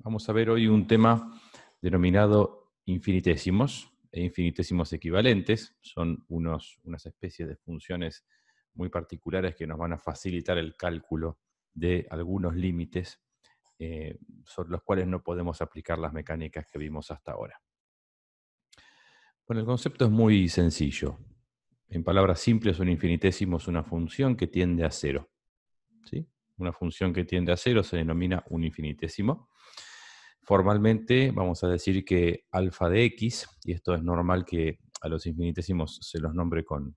Vamos a ver hoy un tema denominado infinitésimos e infinitésimos equivalentes. Son unas especies de funciones muy particulares que nos van a facilitar el cálculo de algunos límites sobre los cuales no podemos aplicar las mecánicas que vimos hasta ahora. Bueno, el concepto es muy sencillo. En palabras simples, un infinitésimo es una función que tiende a cero, ¿sí? Una función que tiende a cero se denomina un infinitésimo. Formalmente vamos a decir que alfa de x, y esto es normal que a los infinitésimos se los nombre con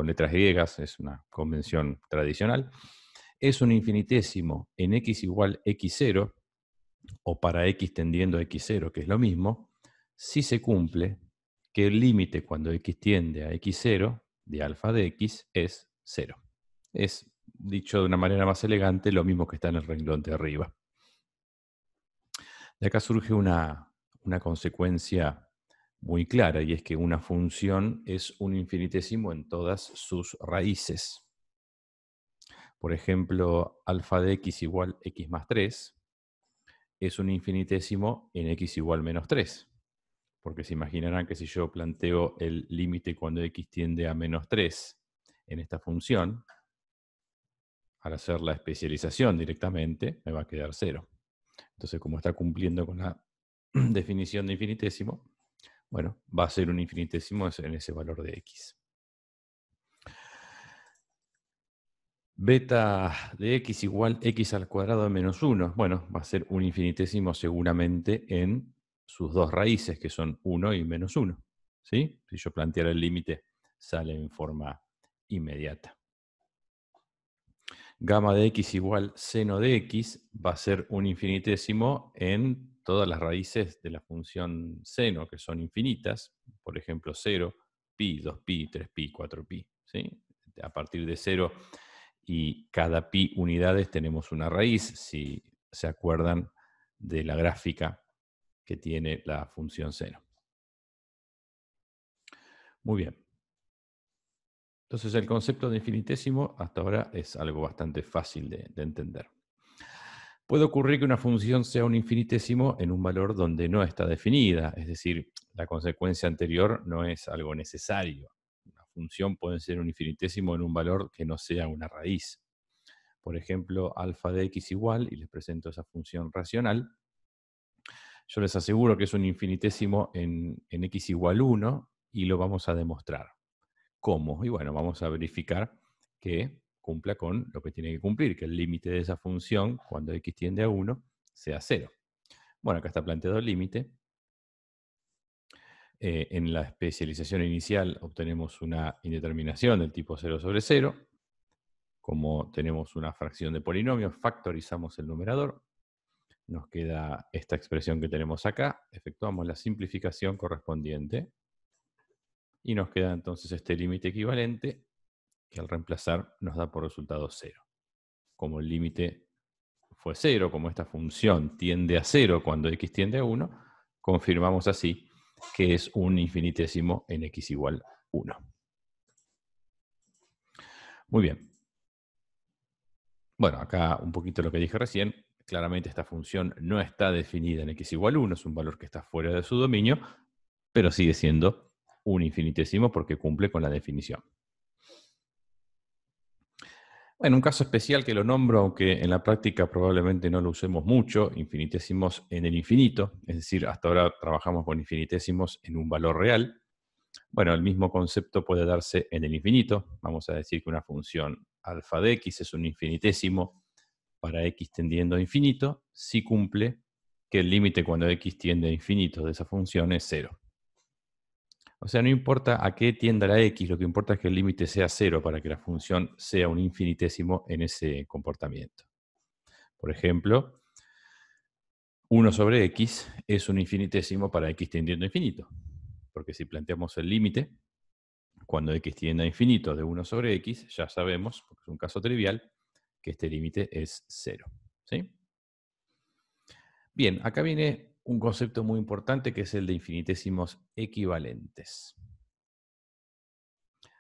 letras griegas, es una convención tradicional, es un infinitésimo en x igual x0, o para x tendiendo a x0, que es lo mismo, si se cumple que el límite cuando x tiende a x0 de alfa de x es 0. Es, dicho de una manera más elegante, lo mismo que está en el renglón de arriba. De acá surge una consecuencia muy clara, y es que una función es un infinitésimo en todas sus raíces. Por ejemplo, alfa de x igual x más 3 es un infinitésimo en x igual menos 3. Porque se imaginarán que si yo planteo el límite cuando x tiende a menos 3 en esta función, al hacer la especialización directamente, me va a quedar 0. Entonces, como está cumpliendo con la definición de infinitésimo, bueno, va a ser un infinitésimo en ese valor de x. Beta de x igual x al cuadrado de menos 1. Bueno, va a ser un infinitésimo seguramente en sus dos raíces, que son 1 y menos 1. ¿Sí? Si yo planteara el límite, sale en forma inmediata. Gamma de x igual seno de x va a ser un infinitésimo en todas las raíces de la función seno, que son infinitas. Por ejemplo, 0, pi, 2pi, 3pi, 4pi. ¿Sí? A partir de 0 y cada pi unidades tenemos una raíz, si se acuerdan de la gráfica que tiene la función seno. Muy bien. Entonces el concepto de infinitésimo hasta ahora es algo bastante fácil de entender. Puede ocurrir que una función sea un infinitésimo en un valor donde no está definida, es decir, la consecuencia anterior no es algo necesario. Una función puede ser un infinitésimo en un valor que no sea una raíz. Por ejemplo, alfa de x igual, y les presento esa función racional, yo les aseguro que es un infinitésimo en x igual 1 y lo vamos a demostrar. ¿Cómo? Y bueno, vamos a verificar que cumpla con lo que tiene que cumplir, que el límite de esa función, cuando x tiende a 1, sea 0. Bueno, acá está planteado el límite. En la especialización inicial obtenemos una indeterminación del tipo 0 sobre 0. Como tenemos una fracción de polinomio, factorizamos el numerador. Nos queda esta expresión que tenemos acá. Efectuamos la simplificación correspondiente. Y nos queda entonces este límite equivalente, que al reemplazar nos da por resultado 0. Como el límite fue 0, como esta función tiende a 0 cuando x tiende a 1, confirmamos así que es un infinitésimo en x igual 1. Muy bien. Bueno, acá un poquito lo que dije recién. Claramente esta función no está definida en x igual 1, es un valor que está fuera de su dominio, pero sigue siendo un infinitésimo porque cumple con la definición. Bueno, un caso especial que lo nombro, aunque en la práctica probablemente no lo usemos mucho, infinitésimos en el infinito, es decir, hasta ahora trabajamos con infinitésimos en un valor real. Bueno, el mismo concepto puede darse en el infinito. Vamos a decir que una función alfa de x es un infinitésimo para x tendiendo a infinito, si cumple que el límite cuando x tiende a infinito de esa función es 0. O sea, no importa a qué tienda la x, lo que importa es que el límite sea 0 para que la función sea un infinitésimo en ese comportamiento. Por ejemplo, 1 sobre x es un infinitésimo para x tendiendo a infinito. Porque si planteamos el límite, cuando x tiende a infinito de 1 sobre x, ya sabemos, porque es un caso trivial, que este límite es 0. ¿Sí? Bien, acá viene un concepto muy importante que es el de infinitésimos equivalentes.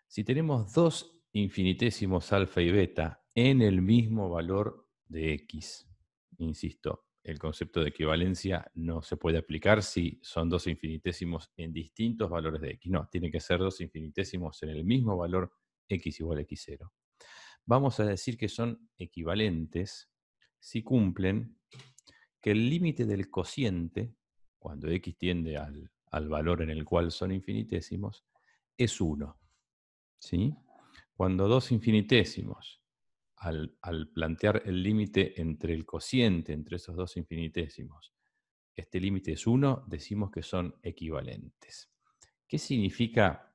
Si tenemos dos infinitesimos alfa y beta en el mismo valor de x, insisto, el concepto de equivalencia no se puede aplicar si son dos infinitésimos en distintos valores de x. No, tiene que ser dos infinitésimos en el mismo valor x igual a x0. Vamos a decir que son equivalentes si cumplen que el límite del cociente, cuando x tiende al valor en el cual son infinitésimos, es 1. ¿Sí? Cuando dos infinitésimos, al plantear el límite entre el cociente, entre esos dos infinitésimos, este límite es 1, decimos que son equivalentes. ¿Qué significa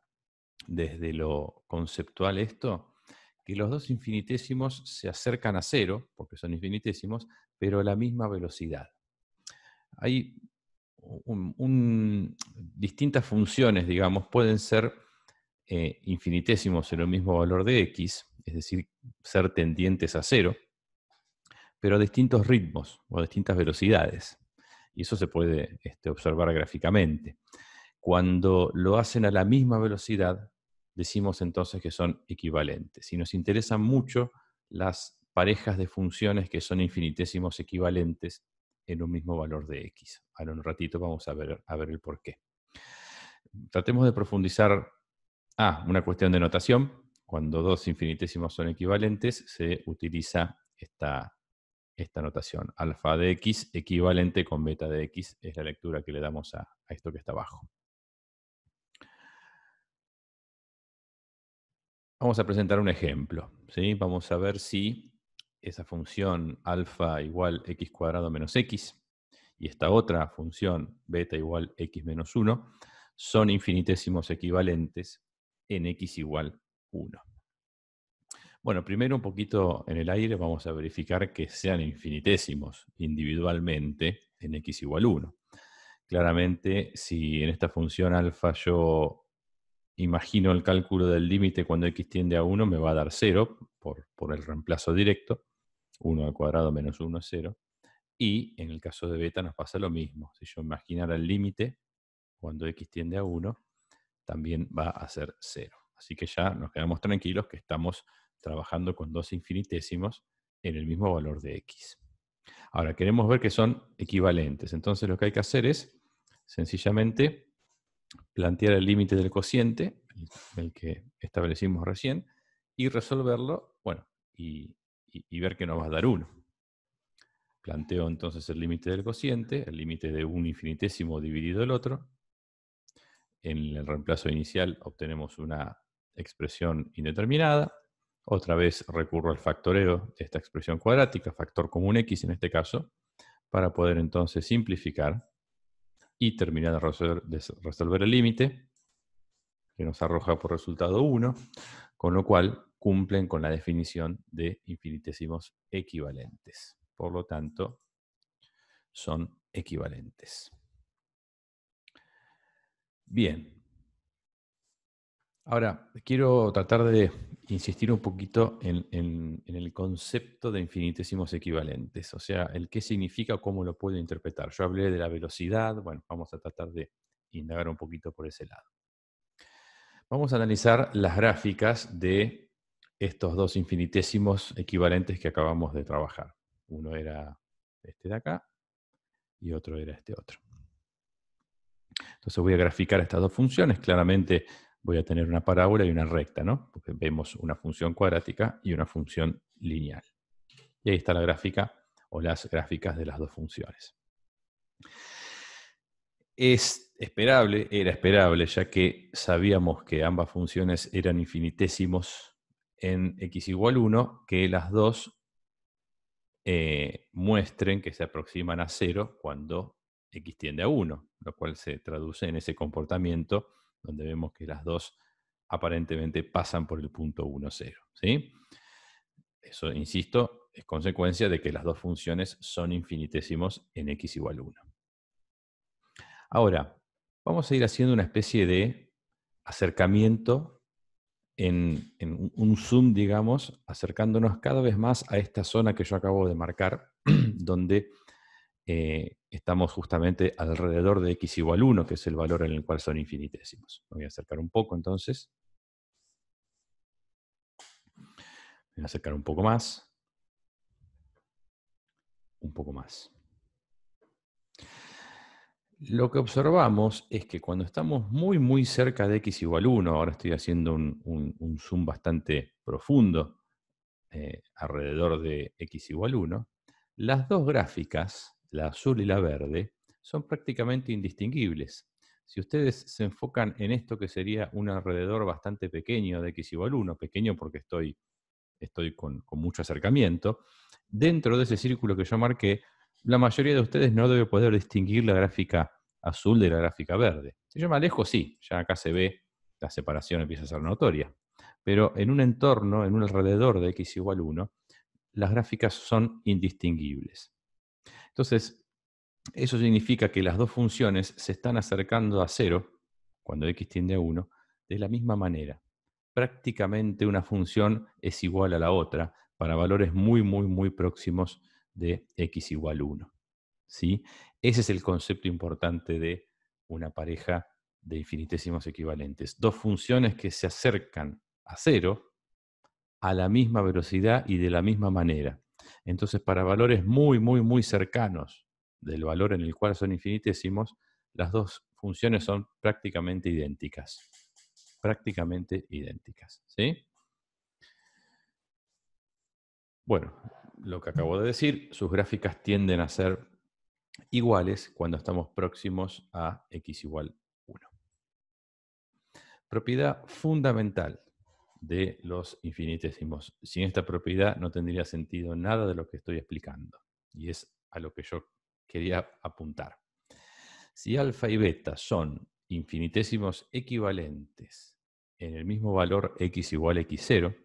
desde lo conceptual esto? Que los dos infinitésimos se acercan a 0, porque son infinitésimos, pero a la misma velocidad. Hay distintas funciones, digamos, pueden ser infinitésimos en el mismo valor de x, es decir, ser tendientes a 0, pero a distintos ritmos o a distintas velocidades. Y eso se puede observar gráficamente. Cuando lo hacen a la misma velocidad, decimos entonces que son equivalentes. Y nos interesan mucho las parejas de funciones que son infinitésimos equivalentes en un mismo valor de x. Ahora en un ratito vamos a ver el porqué. Tratemos de profundizar. Una cuestión de notación. Cuando dos infinitésimos son equivalentes, se utiliza esta notación. Alfa de x equivalente con beta de x es la lectura que le damos a esto que está abajo. Vamos a presentar un ejemplo. ¿Sí? Vamos a ver si esa función alfa igual x cuadrado menos x y esta otra función beta igual x menos 1 son infinitésimos equivalentes en x igual 1. Bueno, primero un poquito en el aire vamos a verificar que sean infinitésimos individualmente en x igual 1. Claramente, si en esta función alfa yo imagino el cálculo del límite cuando x tiende a 1, me va a dar 0 por el reemplazo directo. 1 al cuadrado menos 1 es 0. Y en el caso de beta nos pasa lo mismo. Si yo imaginara el límite cuando x tiende a 1, también va a ser 0. Así que ya nos quedamos tranquilos que estamos trabajando con dos infinitésimos en el mismo valor de x. Ahora, queremos ver que son equivalentes. Entonces lo que hay que hacer es sencillamente plantear el límite del cociente, el que establecimos recién, y resolverlo, bueno, y ver que nos va a dar 1. Planteo entonces el límite del cociente, el límite de un infinitésimo dividido el otro. En el reemplazo inicial obtenemos una expresión indeterminada. Otra vez recurro al factoreo de esta expresión cuadrática, factor común x en este caso, para poder entonces simplificar y terminar de resolver el límite, que nos arroja por resultado 1, con lo cual cumplen con la definición de infinitésimos equivalentes. Por lo tanto, son equivalentes. Bien. Ahora, quiero tratar de insistir un poquito en el concepto de infinitésimos equivalentes, o sea, el qué significa o cómo lo puedo interpretar. Yo hablé de la velocidad, bueno, vamos a tratar de indagar un poquito por ese lado. Vamos a analizar las gráficas de estos dos infinitésimos equivalentes que acabamos de trabajar. Uno era este de acá y otro era este otro. Entonces voy a graficar estas dos funciones. Claramente voy a tener una parábola y una recta, ¿no? Porque vemos una función cuadrática y una función lineal. Y ahí está la gráfica o las gráficas de las dos funciones. Era esperable, ya que sabíamos que ambas funciones eran infinitésimos en x igual 1, que las dos muestren que se aproximan a 0 cuando x tiende a 1, lo cual se traduce en ese comportamiento donde vemos que las dos aparentemente pasan por el punto 1, 0. ¿Sí? Eso, insisto, es consecuencia de que las dos funciones son infinitésimos en x igual 1. Ahora, vamos a ir haciendo una especie de acercamiento en un zoom, digamos, acercándonos cada vez más a esta zona que yo acabo de marcar, donde estamos justamente alrededor de x igual 1, que es el valor en el cual son infinitésimos. Me voy a acercar un poco entonces. Me voy a acercar un poco más. Un poco más. Lo que observamos es que cuando estamos muy, muy cerca de x igual 1, ahora estoy haciendo un zoom bastante profundo alrededor de x igual 1, las dos gráficas, la azul y la verde, son prácticamente indistinguibles. Si ustedes se enfocan en esto que sería un alrededor bastante pequeño de x igual 1, pequeño porque estoy con mucho acercamiento, dentro de ese círculo que yo marqué, la mayoría de ustedes no debe poder distinguir la gráfica azul de la gráfica verde. Si yo me alejo, sí, ya acá se ve, la separación empieza a ser notoria. Pero en un entorno, en un alrededor de x igual 1, las gráficas son indistinguibles. Entonces, eso significa que las dos funciones se están acercando a 0, cuando x tiende a 1, de la misma manera. Prácticamente una función es igual a la otra para valores muy, muy, muy próximos de x igual 1. ¿Sí? Ese es el concepto importante de una pareja de infinitésimos equivalentes. Dos funciones que se acercan a 0 a la misma velocidad y de la misma manera. Entonces, para valores muy, muy, muy cercanos del valor en el cual son infinitésimos, las dos funciones son prácticamente idénticas. Prácticamente idénticas. ¿Sí? Bueno, lo que acabo de decir, sus gráficas tienden a ser iguales cuando estamos próximos a x igual 1. Propiedad fundamental de los infinitésimos. Sin esta propiedad no tendría sentido nada de lo que estoy explicando. Y es a lo que yo quería apuntar. Si alfa y beta son infinitésimos equivalentes en el mismo valor x igual a x0,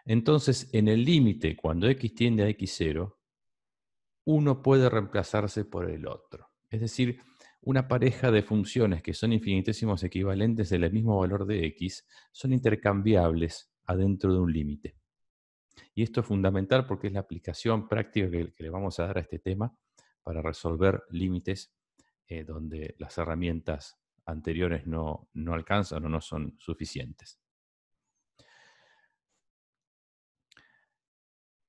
entonces en el límite, cuando x tiende a x0, uno puede reemplazarse por el otro. Es decir, una pareja de funciones que son infinitésimos equivalentes del mismo valor de x son intercambiables adentro de un límite. Y esto es fundamental porque es la aplicación práctica que le vamos a dar a este tema para resolver límites donde las herramientas anteriores no alcanzan o no son suficientes.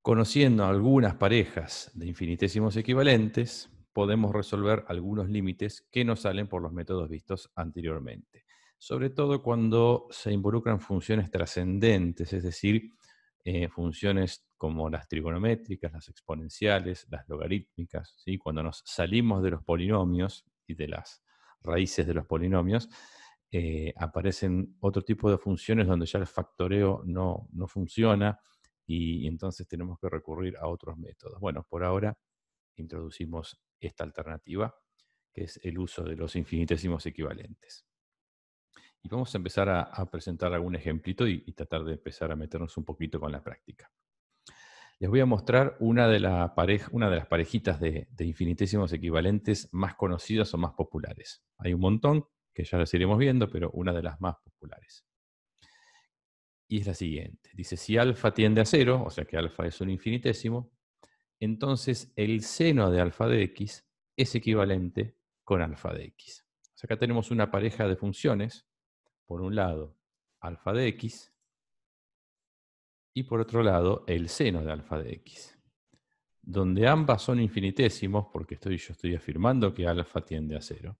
Conociendo algunas parejas de infinitésimos equivalentes, podemos resolver algunos límites que no salen por los métodos vistos anteriormente. Sobre todo cuando se involucran funciones trascendentes, es decir, funciones como las trigonométricas, las exponenciales, las logarítmicas. ¿Sí? Cuando nos salimos de los polinomios y de las raíces de los polinomios, aparecen otro tipo de funciones donde ya el factoreo no funciona, y entonces tenemos que recurrir a otros métodos. Bueno, por ahora introducimos esta alternativa, que es el uso de los infinitésimos equivalentes. Y vamos a empezar a presentar algún ejemplito y tratar de empezar a meternos un poquito con la práctica. Les voy a mostrar una de las parejitas de infinitésimos equivalentes más conocidas o más populares. Hay un montón que ya las iremos viendo, pero una de las más populares. Y es la siguiente. Dice, si alfa tiende a 0, o sea que alfa es un infinitésimo, entonces el seno de alfa de x es equivalente con alfa de x. O sea, acá tenemos una pareja de funciones. Por un lado, alfa de x, y por otro lado, el seno de alfa de x. Donde ambas son infinitésimos, porque yo estoy afirmando que alfa tiende a 0.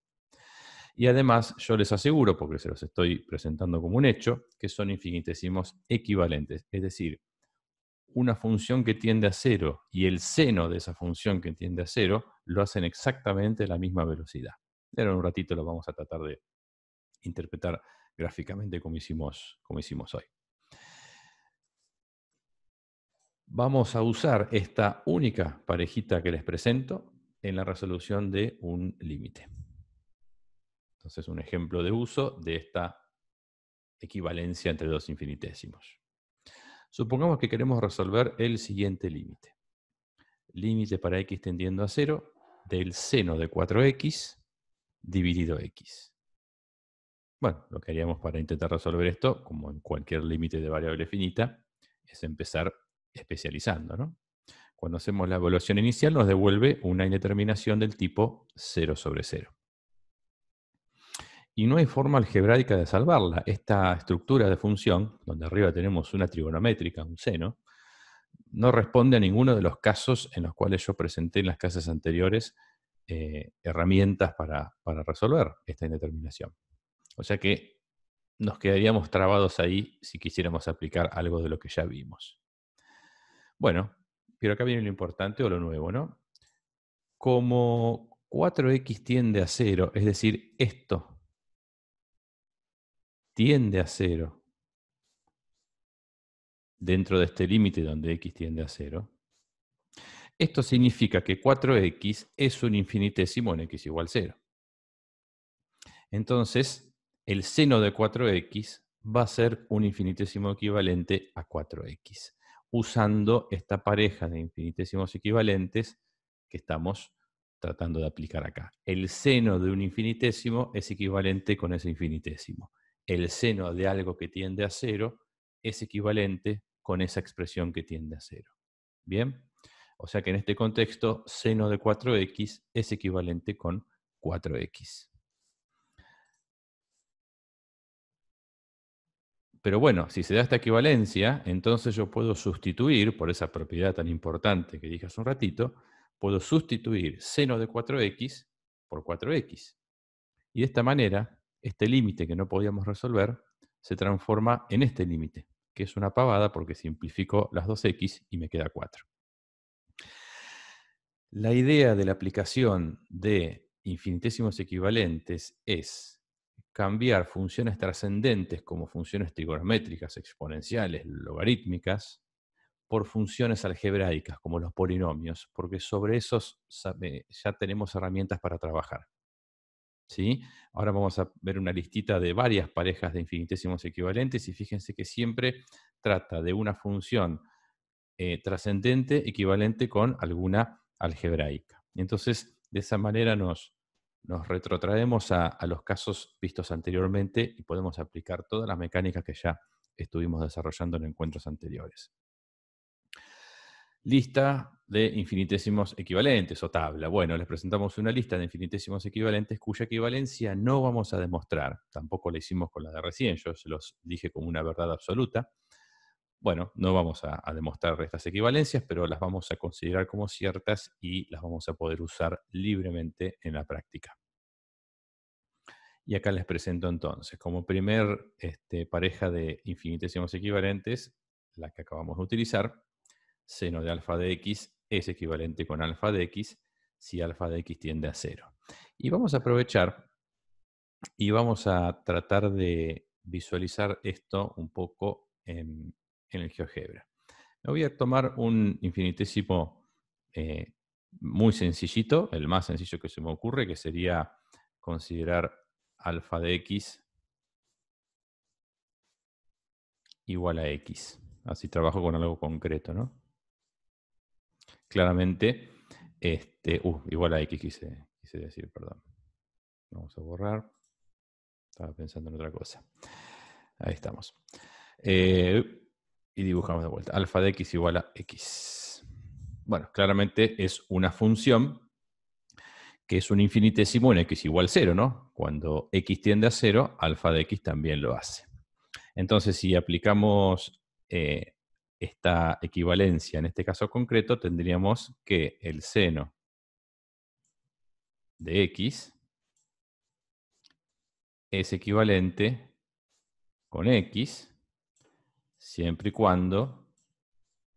Y además, yo les aseguro, porque se los estoy presentando como un hecho, que son infinitésimos equivalentes. Es decir, una función que tiende a 0 y el seno de esa función que tiende a 0 lo hacen exactamente a la misma velocidad. Pero en un ratito lo vamos a tratar de interpretar gráficamente como hicimos hoy. Vamos a usar esta única parejita que les presento en la resolución de un límite. Entonces, un ejemplo de uso de esta equivalencia entre dos infinitésimos. Supongamos que queremos resolver el siguiente límite. Límite para x tendiendo a 0 del seno de 4x dividido x. Bueno, lo que haríamos para intentar resolver esto, como en cualquier límite de variable finita, es empezar especializando, ¿no? Cuando hacemos la evaluación inicial nos devuelve una indeterminación del tipo 0 sobre 0. Y no hay forma algebraica de salvarla. Esta estructura de función, donde arriba tenemos una trigonométrica, un seno, no responde a ninguno de los casos en los cuales yo presenté en las clases anteriores herramientas para resolver esta indeterminación. O sea que nos quedaríamos trabados ahí si quisiéramos aplicar algo de lo que ya vimos. Bueno, pero acá viene lo importante o lo nuevo, ¿no? Como 4x tiende a 0, es decir, esto tiende a 0 dentro de este límite donde x tiende a 0, esto significa que 4x es un infinitésimo en x igual 0. Entonces, el seno de 4x va a ser un infinitésimo equivalente a 4x, usando esta pareja de infinitésimos equivalentes que estamos tratando de aplicar acá. El seno de un infinitésimo es equivalente con ese infinitésimo. El seno de algo que tiende a 0 es equivalente con esa expresión que tiende a 0. ¿Bien? O sea que en este contexto, seno de 4x es equivalente con 4x. Pero bueno, si se da esta equivalencia, entonces yo puedo sustituir, por esa propiedad tan importante que dije hace un ratito, puedo sustituir seno de 4x por 4x. Y de esta manera, este límite que no podíamos resolver se transforma en este límite, que es una pavada porque simplifico las 2x y me queda 4. La idea de la aplicación de infinitésimos equivalentes es cambiar funciones trascendentes como funciones trigonométricas, exponenciales, logarítmicas, por funciones algebraicas como los polinomios, porque sobre esos ya tenemos herramientas para trabajar. ¿Sí? Ahora vamos a ver una listita de varias parejas de infinitésimos equivalentes y fíjense que siempre trata de una función trascendente equivalente con alguna algebraica. Entonces, de esa manera nos retrotraemos a los casos vistos anteriormente y podemos aplicar todas las mecánicas que ya estuvimos desarrollando en encuentros anteriores. Lista de infinitésimos equivalentes o tabla. Bueno, les presentamos una lista de infinitésimos equivalentes cuya equivalencia no vamos a demostrar. Tampoco la hicimos con la de recién, yo se los dije como una verdad absoluta. Bueno, no vamos a demostrar estas equivalencias, pero las vamos a considerar como ciertas y las vamos a poder usar libremente en la práctica. Y acá les presento entonces, como primer pareja de infinitésimos equivalentes, la que acabamos de utilizar, seno de alfa de x es equivalente con alfa de x si alfa de x tiende a 0. Y vamos a aprovechar y vamos a tratar de visualizar esto un poco en el GeoGebra. Me voy a tomar un infinitésimo muy sencillito, el más sencillo que se me ocurre, que sería considerar alfa de x igual a x. Así trabajo con algo concreto, ¿no? Claramente, igual a x quise decir, perdón. Vamos a borrar. Estaba pensando en otra cosa. Ahí estamos. Y dibujamos de vuelta. Alfa de x igual a x. Bueno, claramente es una función que es un infinitésimo en x igual 0, ¿no? Cuando x tiende a 0, alfa de x también lo hace. Entonces, si aplicamos esta equivalencia en este caso concreto, tendríamos que el seno de x es equivalente con x siempre y cuando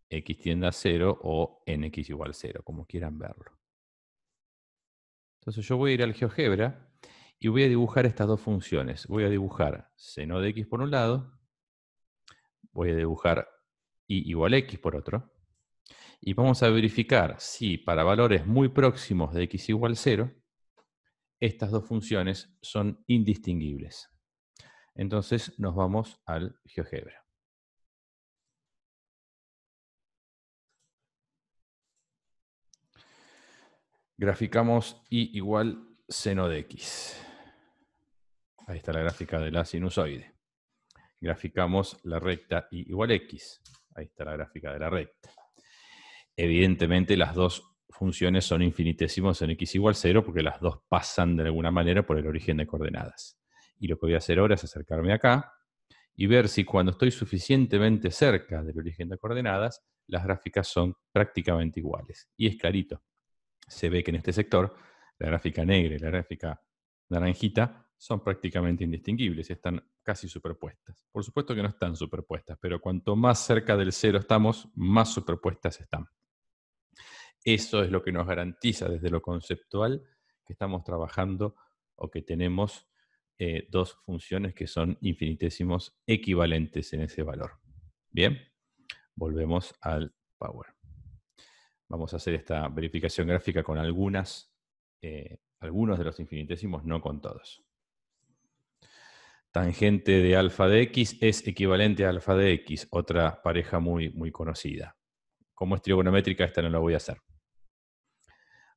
x tiende a 0 o en x igual 0, como quieran verlo. Entonces yo voy a ir al GeoGebra y voy a dibujar estas dos funciones. Voy a dibujar seno de x por un lado, voy a dibujar y igual a x por otro, y vamos a verificar si para valores muy próximos de x igual 0, estas dos funciones son indistinguibles. Entonces nos vamos al GeoGebra. Graficamos y igual seno de x. Ahí está la gráfica de la sinusoide. Graficamos la recta y igual a x. Ahí está la gráfica de la recta. Evidentemente las dos funciones son infinitesimos en x igual 0 porque las dos pasan de alguna manera por el origen de coordenadas. Y lo que voy a hacer ahora es acercarme acá y ver si cuando estoy suficientemente cerca del origen de coordenadas, las gráficas son prácticamente iguales. Y es clarito. Se ve que en este sector la gráfica negra y la gráfica naranjita, son prácticamente indistinguibles, están casi superpuestas. Por supuesto que no están superpuestas, pero cuanto más cerca del cero estamos, más superpuestas están. Eso es lo que nos garantiza desde lo conceptual que estamos trabajando o que tenemos dos funciones que son infinitesimos equivalentes en ese valor. Bien, volvemos al Power. Vamos a hacer esta verificación gráfica con algunos de los infinitesimos, no con todos. Tangente de alfa de x es equivalente a alfa de x, otra pareja muy, muy conocida. Como es trigonométrica, esta no la voy a hacer.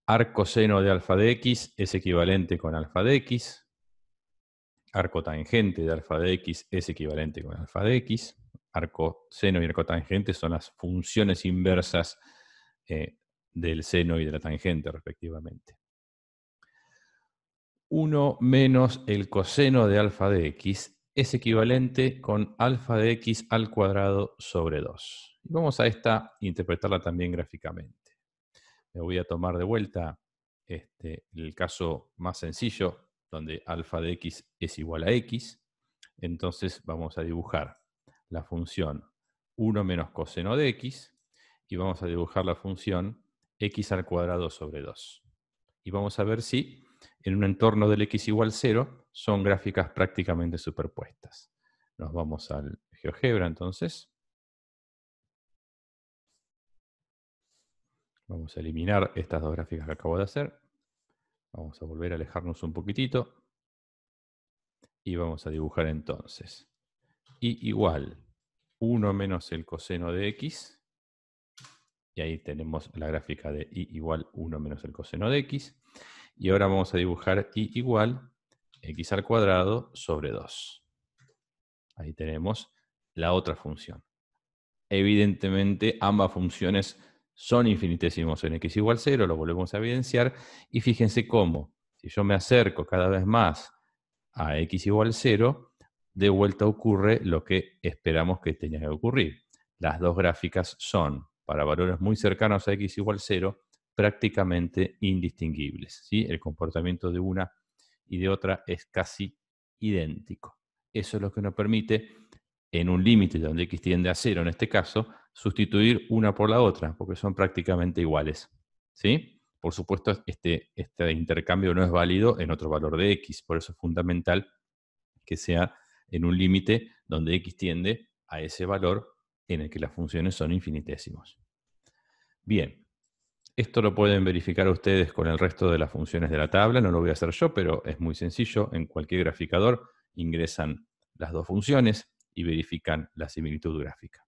Arco seno de alfa de x es equivalente con alfa de x. Arco tangente de alfa de x es equivalente con alfa de x. Arco seno y arco tangente son las funciones inversas del seno y de la tangente, respectivamente. 1 menos el coseno de alfa de x es equivalente con alfa de x al cuadrado sobre 2. Y vamos a interpretarla también gráficamente. Me voy a tomar de vuelta el caso más sencillo, donde alfa de x es igual a x. Entonces vamos a dibujar la función 1 menos coseno de x y vamos a dibujar la función x al cuadrado sobre 2. Y vamos a ver si en un entorno del x igual 0 son gráficas prácticamente superpuestas. Nos vamos al GeoGebra entonces. Vamos a eliminar estas dos gráficas que acabo de hacer. Vamos a volver a alejarnos un poquitito. Y vamos a dibujar entonces y igual 1 menos el coseno de x. Y ahí tenemos la gráfica de y igual 1 menos el coseno de x. Y ahora vamos a dibujar y igual x al cuadrado sobre 2. Ahí tenemos la otra función. Evidentemente, ambas funciones son infinitesimos en x igual 0, lo volvemos a evidenciar. Y fíjense cómo, si yo me acerco cada vez más a x igual 0, de vuelta ocurre lo que esperamos que tenga que ocurrir. Las dos gráficas son, para valores muy cercanos a x igual 0, prácticamente indistinguibles, ¿sí? El comportamiento de una y de otra es casi idéntico. Eso es lo que nos permite, en un límite donde x tiende a 0, en este caso, sustituir una por la otra, porque son prácticamente iguales, ¿sí? Por supuesto, este intercambio no es válido en otro valor de x, por eso es fundamental que sea en un límite donde x tiende a ese valor en el que las funciones son infinitesimos. Bien, esto lo pueden verificar ustedes con el resto de las funciones de la tabla, no lo voy a hacer yo, pero es muy sencillo. En cualquier graficador ingresan las dos funciones y verifican la similitud gráfica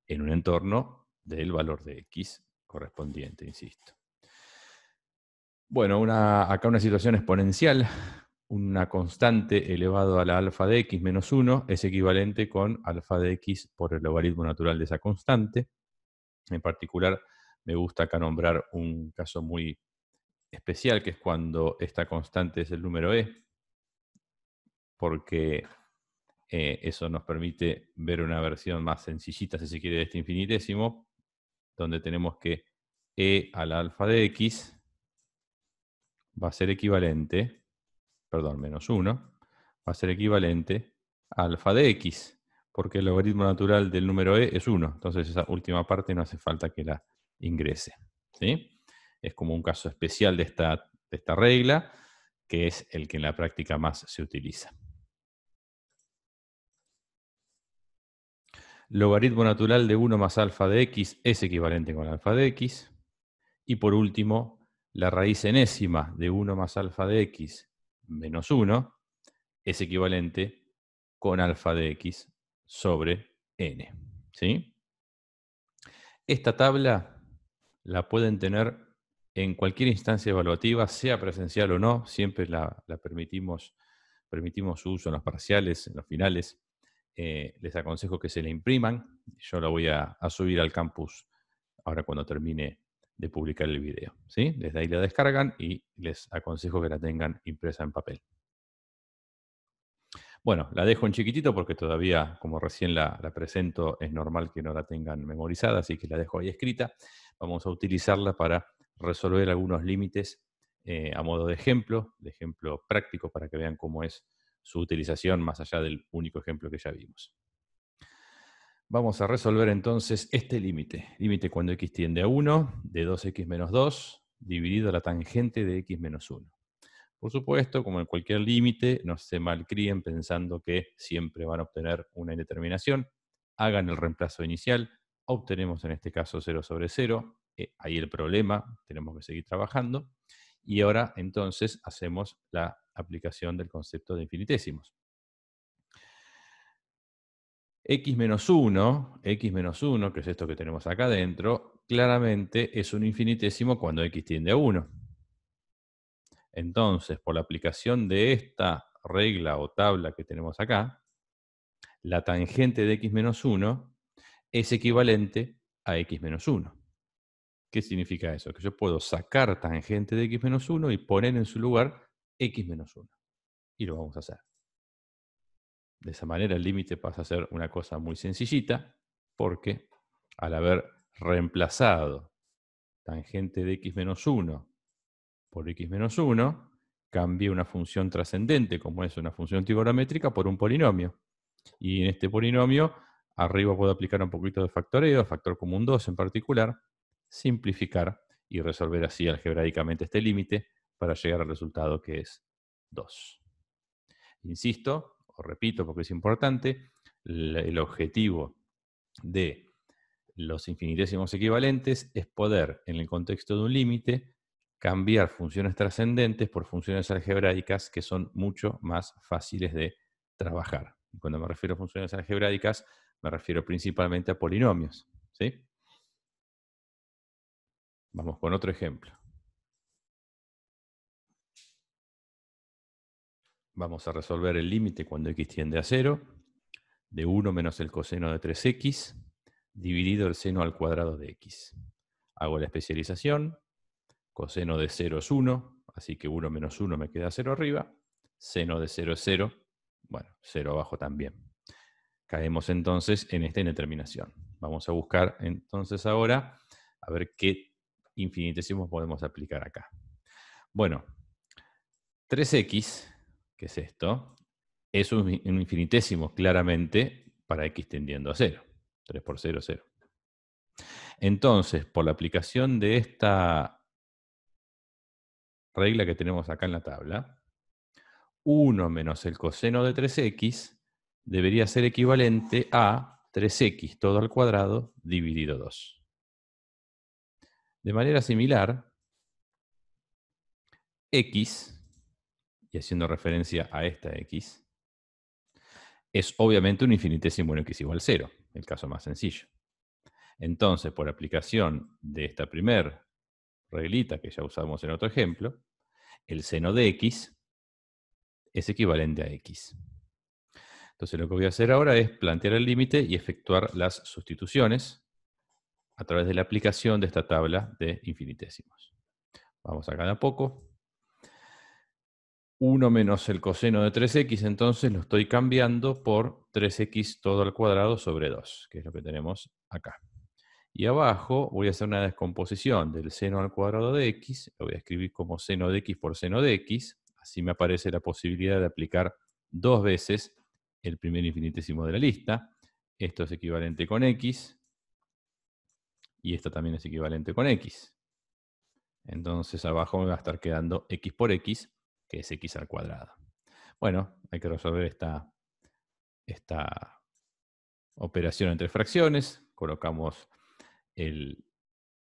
en un entorno del valor de x correspondiente, insisto. Bueno, acá una situación exponencial, una constante elevado a la alfa de x menos 1 es equivalente con alfa de x por el logaritmo natural de esa constante. En particular, me gusta acá nombrar un caso muy especial, que es cuando esta constante es el número e, porque eso nos permite ver una versión más sencillita, si se quiere, de este infinitésimo, donde tenemos que e a la alfa de x va a ser equivalente, perdón, menos 1, va a ser equivalente a alfa de x, porque el logaritmo natural del número e es 1. Entonces esa última parte no hace falta que la ingrese, ¿sí? Es como un caso especial de esta regla, que es el que en la práctica más se utiliza. Logaritmo natural de 1 más alfa de x es equivalente con alfa de x. Y por último, la raíz enésima de 1 más alfa de x menos 1 es equivalente con alfa de x sobre n. ¿Sí? Esta tabla la pueden tener en cualquier instancia evaluativa, sea presencial o no, siempre la permitimos su uso en los parciales, en los finales. Les aconsejo que se la impriman. Yo la voy a subir al campus ahora cuando termine de publicar el video, ¿sí? Desde ahí la descargan y les aconsejo que la tengan impresa en papel. Bueno, la dejo en chiquitito porque todavía, como recién la presento, es normal que no la tengan memorizada, así que la dejo ahí escrita. Vamos a utilizarla para resolver algunos límites a modo de ejemplo práctico para que vean cómo es su utilización más allá del único ejemplo que ya vimos. Vamos a resolver entonces este límite. Límite cuando x tiende a 1 de 2x menos 2 dividido la tangente de x menos 1. Por supuesto, como en cualquier límite, no se malcríen pensando que siempre van a obtener una indeterminación. Hagan el reemplazo inicial, obtenemos en este caso 0 sobre 0. Ahí el problema, tenemos que seguir trabajando. Y ahora entonces hacemos la aplicación del concepto de infinitésimos. X menos 1, que es esto que tenemos acá adentro, claramente es un infinitésimo cuando x tiende a 1. Entonces, por la aplicación de esta regla o tabla que tenemos acá, la tangente de x menos 1 es equivalente a x menos 1. ¿Qué significa eso? Que yo puedo sacar tangente de x menos 1 y poner en su lugar x menos 1. Y lo vamos a hacer. De esa manera el límite pasa a ser una cosa muy sencillita, porque al haber reemplazado tangente de x menos 1 por x menos 1, cambié una función trascendente, como es una función trigonométrica, por un polinomio. Y en este polinomio, arriba puedo aplicar un poquito de factoreo, factor común 2 en particular, simplificar y resolver así algebraicamente este límite para llegar al resultado que es 2. Insisto, o repito porque es importante, el objetivo de los infinitésimos equivalentes es poder, en el contexto de un límite, cambiar funciones trascendentes por funciones algebraicas que son mucho más fáciles de trabajar. Y cuando me refiero a funciones algebraicas, me refiero principalmente a polinomios. ¿Sí? Vamos con otro ejemplo. Vamos a resolver el límite cuando x tiende a 0, de 1 menos el coseno de 3x, dividido el seno al cuadrado de x. Hago la especialización, coseno de 0 es 1, así que 1 menos 1 me queda 0 arriba, seno de 0 es 0, bueno, 0 abajo también. Caemos entonces en esta indeterminación. Vamos a buscar entonces ahora a ver qué infinitesimos podemos aplicar acá. Bueno, 3x, que es esto, es un infinitésimo claramente para x tendiendo a 0. 3 por 0, 0. Entonces, por la aplicación de esta regla que tenemos acá en la tabla, 1 menos el coseno de 3x debería ser equivalente a 3x todo al cuadrado dividido 2. De manera similar, x, y haciendo referencia a esta x, es obviamente un infinitésimo en x igual 0, el caso más sencillo. Entonces, por aplicación de esta primera reglita que ya usamos en otro ejemplo, el seno de x es equivalente a x. Entonces lo que voy a hacer ahora es plantear el límite y efectuar las sustituciones a través de la aplicación de esta tabla de infinitésimos. Vamos acá de a poco. 1 menos el coseno de 3x, entonces lo estoy cambiando por 3x todo al cuadrado sobre 2, que es lo que tenemos acá. Y abajo voy a hacer una descomposición del seno al cuadrado de x, lo voy a escribir como seno de x por seno de x, así me aparece la posibilidad de aplicar 2 veces el primer infinitésimo de la lista. Esto es equivalente con x, y esto también es equivalente con x. Entonces abajo me va a estar quedando x por x, que es x al cuadrado. Bueno, hay que resolver esta operación entre fracciones. Colocamos el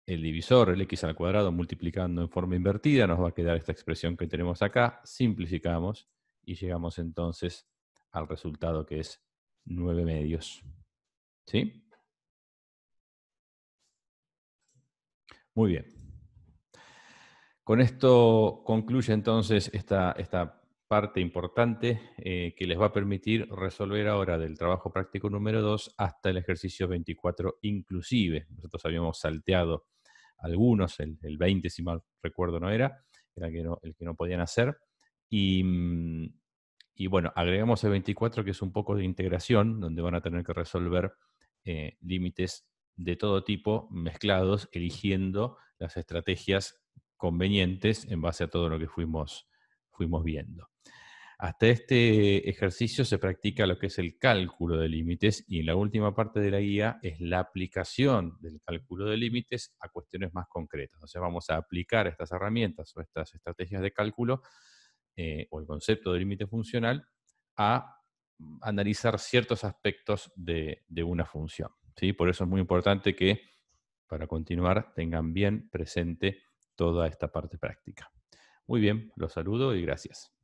divisor, el x al cuadrado, multiplicando en forma invertida. Nos va a quedar esta expresión que tenemos acá. Simplificamos y llegamos entonces al resultado que es 9 medios. ¿Sí? Muy bien. Con esto concluye entonces esta parte importante que les va a permitir resolver ahora del trabajo práctico número 2 hasta el ejercicio 24 inclusive. Nosotros habíamos salteado algunos, el 20 si mal recuerdo no era el que no podían hacer. Y bueno, agregamos el 24 que es un poco de integración, donde van a tener que resolver límites de todo tipo mezclados, eligiendo las estrategias convenientes en base a todo lo que fuimos viendo. Hasta este ejercicio se practica lo que es el cálculo de límites y en la última parte de la guía es la aplicación del cálculo de límites a cuestiones más concretas. Entonces vamos a aplicar estas herramientas o estas estrategias de cálculo o el concepto de límite funcional a analizar ciertos aspectos de una función, ¿sí? Por eso es muy importante que, para continuar, tengan bien presente toda esta parte práctica. Muy bien, los saludo y gracias.